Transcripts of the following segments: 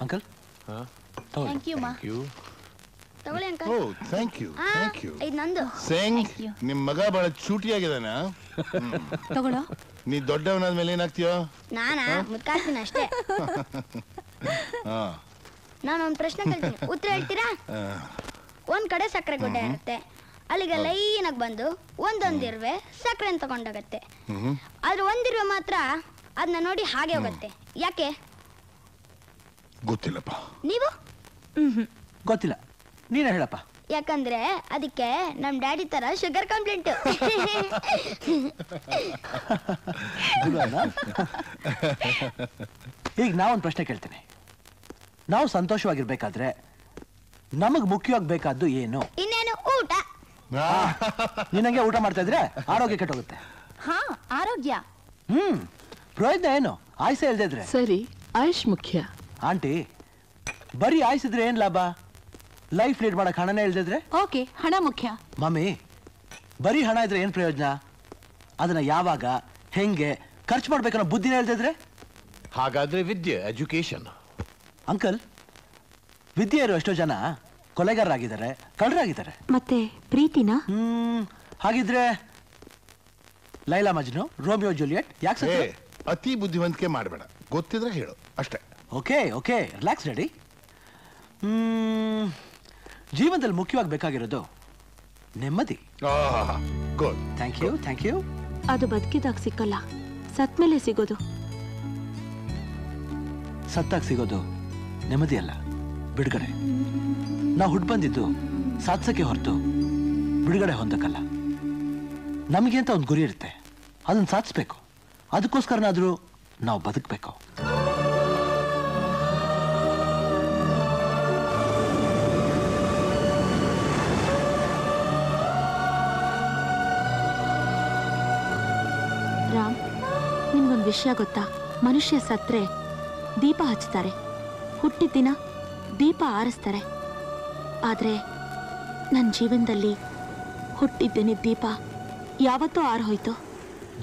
Uncle thank you ಮಾ ತಗೊಳ್ಳಿ uncle. Oh thank you thank you. ಇದು ನಂದು. ಸಿಂಗ್ ನಿಮ್ಮ ಮಗ ಬಹಳ ಚೂಟಿಯಾಗಿದ್ದಾನ. ತಗೊಳ್ಳೋ. ನೀ ದೊಡ್ಡವನಾದ್ಮೇಲೆ ಏನಾಗ್ತೀಯೋ? ನಾನಾ ಮುತ್ಕಾಡ್ತೀನಿ ಅಷ್ಟೇ. ನಾನು ಒಂದು ಪ್ರಶ್ನೆ ಕೇಳ್ತೀನಿ, ಉತ್ತರ ಹೇಳ್ತೀರಾ? ಒಂದ್ ಕಡೆ ಸಕ್ಕರೆ ಗುಡ್ಡೆ ಇರುತ್ತೆ, ಅಲ್ಲಿಗೆ ಲೈನಾಗಿ ಬಂದು ಒಂದೊಂದಿರುವೆ ಸಕ್ಕರೆ ತಗೊಂಡೋಗತ್ತೆ. ಆದ್ರೆ ಒಂದಿರುವೆ ಮಾತ್ರ ಅದನ್ನ ನೋಡಿ ಹಾಗೆ ಹೋಗುತ್ತೆ, ಯಾಕೆ? ಗೊತ್ತಿಲ್ಲಪ್ಪ. ನೀವು? ಗೊತ್ತಿಲ್ಲ, ನೀನೇ ಹೇಳಪ್ಪ. ಯಾಕಂದ್ರೆ ಅದಕ್ಕೆ ನಮ್ ಡ್ಯಾಡಿ ತರ ಶುಗರ್ ಕಂಪ್ಲೇಂಟ್. ಈಗ ನಾವೊಂದು ಪ್ರಶ್ನೆ ಕೇಳ್ತೀನಿ. ನಾವು ಸಂತೋಷವಾಗಿರ್ಬೇಕಾದ್ರೆ ನಮಗ್ ಮುಖ್ಯವಾಗಬೇಕಾದ್ದು ಏನು? ಇನ್ನೇನು? ಊಟ. ನಿನ್ನಂಗೆ ಊಟ ಮಾಡ್ತಾ ಇದ್ರೆ ಆರೋಗ್ಯ ಕೆಟ್ಟೋಗುತ್ತೆ. ಹಾ, ಆರೋಗ್ಯ. ಪ್ರಯೋಜನ ಏನು? ಆಯ್ಸ ಇಲ್ದೇ ಇದ್ರೆ ಸರಿ, ಆಯುಷ್ ಮುಖ್ಯ. ಆಂಟಿ, ಬರೀ ಆಯ್ಸಿದ್ರೆ ಏನ್ ಲಾಭ? ಲೈಫ್ ಲೀಡ್ ಮಾಡಕ್ ಹಣನೇ ಇಲ್ದಿದ್ರೆ? ಓಕೆ, ಹಣ ಮುಖ್ಯ. ಮಮ್ಮಿ, ಬರೀ ಹಣ ಇದ್ರೆ ಏನ್ ಪ್ರಯೋಜನ? ಅದನ್ನ ಯಾವಾಗ ಹೆಂಗೆ ಖರ್ಚು ಮಾಡ್ಬೇಕನ್ನೋ ಬುದ್ಧಿನ ಇಲ್ದಿದ್ರೆ? ಹಾಗಾದ್ರೆ ವಿದ್ಯೆ, ಎಜುಕೇಶನ್. ಅಂಕಲ್, ವಿದ್ಯೆ ಇರೋ ಎಷ್ಟೋ ಜನ ಕೊಲೆಗಾರರಾಗಿದ್ದಾರೆ, ಕಳ್ಳರಾಗಿದ್ದಾರೆ. ಮತ್ತೆ ಪ್ರೀತಿನ? ಹಾಗಿದ್ರೆ ಲೈಲಾ ಮಜ್ನು, ರೋಮಿಯೋ ಜೂಲಿಯಟ್ ಯಾಕೆ? ಅತಿ ಬುದ್ಧಿವಂತಿಕೆ ಮಾಡಬೇಡ, ಗೊತ್ತಿದ್ರೆ ಹೇಳು ಅಷ್ಟೇ. Okay okay, relax ready. ಜೀವನದಲ್ಲಿ ಮುಖ್ಯವಾಗಿ ಬೇಕಾಗಿರೋದು ನೆಮ್ಮದಿ. Good. Thank you thank you. ಅದು ಬದುಕಿದಾಗ ಸಿಕ್ಕಲ್ಲ, ಸತ್ ಮೇಲೆ ಸಿಗೋದು. ಸತ್ತಾಗ ಸಿಗೋದು ನೆಮ್ಮದಿ ಅಲ್ಲ, ಬಿಡುಗಡೆ. ನಾವು ಹುಟ್ಟು ಬಂದಿದ್ದು ಸಾಧಿಸಕ್ಕೆ ಹೊರತು ಬಿಡುಗಡೆ ಹೊಂದಕ್ಕಲ್ಲ. ನಮಗೆ ಅಂತ ಒಂದು ಗುರಿ ಇರುತ್ತೆ, ಅದನ್ನು ಸಾಧಿಸ್ಬೇಕು. ಅದಕ್ಕೋಸ್ಕರನಾದ್ರೂ ನಾವು ಬದುಕಬೇಕು. ರಾಮ್, ನಿಮ್ಗೊಂದು ವಿಷಯ ಗೊತ್ತಾ? ಮನುಷ್ಯ ಸತ್ರೆ ದೀಪ ಹಚ್ತಾರೆ, ಹುಟ್ಟಿದ ದಿನ ದೀಪ ಆರಿಸ್ತಾರೆ. ಆದ್ರೆ ನನ್ನ ಜೀವನದಲ್ಲಿ ಹುಟ್ಟಿದ್ದೇನೆ ದೀಪ ಯಾವತ್ತೂ ಆರೋಯ್ತು.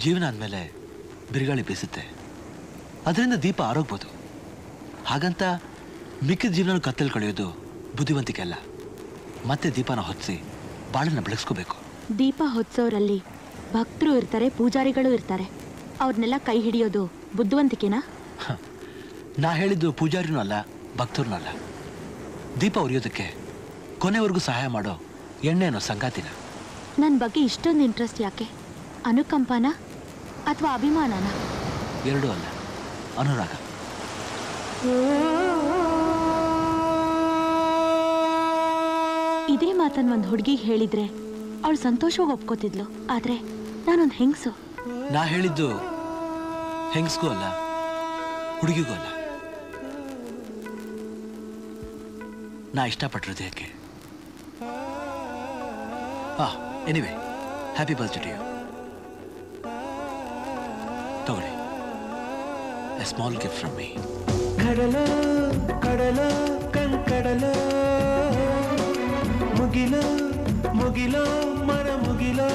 ಜೀವನ ಅಂದಮೇಲೆ ಬಿರುಗಾಳಿ ಬೀಸುತ್ತೆ, ಅದರಿಂದ ದೀಪ ಆರೋಗ್ಬೋದು. ಹಾಗಂತ ಮಿಕ್ಕಿದ ಜೀವನ ಕತ್ತಲು ಕಳೆಯೋದು ಬುದ್ಧಿವಂತಿಕೆ ಅಲ್ಲ. ಮತ್ತೆ ದೀಪನ ಹೊತ್ತಿಸಿ ಬಾಳನ್ನ ಬೆಳಗಿಸ್ಕೋಬೇಕು. ದೀಪ ಹೊತ್ಸೋರಲ್ಲಿ ಭಕ್ತರು ಇರ್ತಾರೆ, ಪೂಜಾರಿಗಳು ಇರ್ತಾರೆ. ಅವ್ರನ್ನೆಲ್ಲ ಕೈ ಹಿಡಿಯೋದು ಬುದ್ಧಿವಂತಿಕೆನಾ? ನಾ ಹೇಳಿದ್ದು ಪೂಜಾರಿನೂ ಅಲ್ಲ, ಭಕ್ತರನ್ನೂ ಅಲ್ಲ. ದೀಪ ಉರಿಯೋದಕ್ಕೆ ಕೊನೆವರೆಗೂ ಸಹಾಯ ಮಾಡೋ ಎಣ್ಣೆ ಅನ್ನೋ ಸಂಗಾತಿನ. ನನ್ನ ಬಗ್ಗೆ ಇಷ್ಟೊಂದು ಇಂಟ್ರೆಸ್ಟ್ ಯಾಕೆ? ಅನುಕಂಪನ ಅಥವಾ ಅಭಿಮಾನನ? ಎರಡೂ ಅಲ್ಲ, ಅನುರಾಗ. ಇದೇ ಮಾತನ್ನು ಒಂದು ಹುಡುಗಿಗೆ ಹೇಳಿದ್ರೆ ಅವಳು ಸಂತೋಷವಾಗಿ ಒಪ್ಕೋತಿದ್ಲು. ಆದ್ರೆ ನಾನೊಂದು ಹೆಂಗಸು. ನಾ ಹೇಳಿದ್ದು ಹೆಂಗಸ್ಗೂ ಅಲ್ಲ, ಹುಡುಗಿಗೂ ಅಲ್ಲ. ನಾ ಇಷ್ಟಪಟ್ಟಿರೋದು ಯಾಕೆ? Anyway, happy birthday to you. ತಗೊಳ್ಳಿ, a small gift from me. ಕಡಲೋ ಕಡಲೋ ಕಂಕಡಲೋ, ಮುಗಿಲೋ ಮುಗಿಲೋ ಮರ ಮುಗಿಲೋ,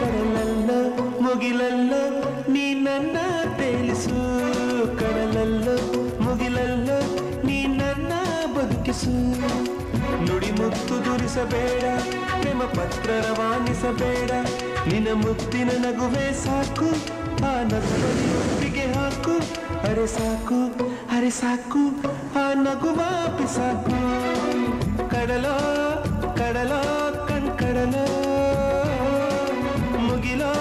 ಕಡಲಲ್ಲೋ ಮುಗಿಲಲ್ಲೋ ನೀ ನನ್ನ ತೇಲಿಸು, ಕಡಲಲ್ಲೋ ಮುಗಿಲಲ್ಲೋ ನೀ ನನ್ನ ಬದುಕಿಸು. ನುಡಿ ಮುತ್ತು ದುರಿಸಬೇಡ, ಪ್ರೇಮ ಪತ್ರ ರವಾನಿಸಬೇಡ, ನಿನ್ನ ಮುತ್ತಿನ ನಗುವೆ ಸಾಕು, ಆ ನಗುವಲ್ಲಿ ಒಪ್ಪಿಗೆ ಹಾಕು. ಅರೆ ಸಾಕು ಅರೆ ಸಾಕು, ಆ ನಗುವ ಪಿಸಾಕು. ಕಡಲೋ ಕಡಲೋ ಕಣ್ಕಡಲೋ, ಮುಗಿಲೋ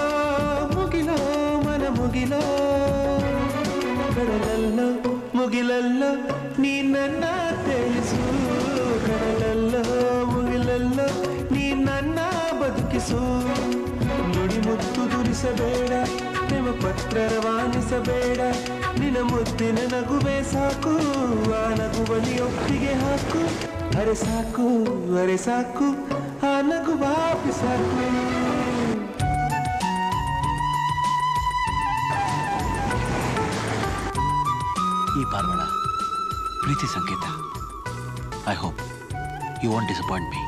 ಮುಗಿಲೋ ಮನ ಮುಗಿಲೋ, ಕಡಲಲ್ಲೋ ಮುಗಿಲಲ್ಲೋ ನೀ ನನ್ನ ತೇಲಿಸು, ಕಡಲಲ್ಲೋ ಮುಗಿಲಲ್ಲೋ ನೀ ನನ್ನ ಬದುಕಿಸು. ನುಡಿ ಮುತ್ತು ದುರಿಸಬೇಡ, ಪ್ರೇಮ ಪತ್ರ ರವಾನಿಸಬೇಡ, ನಿನ್ನ ಮುತ್ತಿನ ನಗುವೆ ಸಾಕು, ಆ ನಗುವಲ್ಲಿ ಒಪ್ಪಿಗೆ ಹಾಕು. ಅರೆ ಸಾಕು ಅರೆ ಸಾಕು, ಆ ನಗುವ ಪಿಸಾಕು. ಈ ಪಾರ್ವಣ ಪ್ರೀತಿ ಸಂಕೇತ. I hope you won't disappoint me.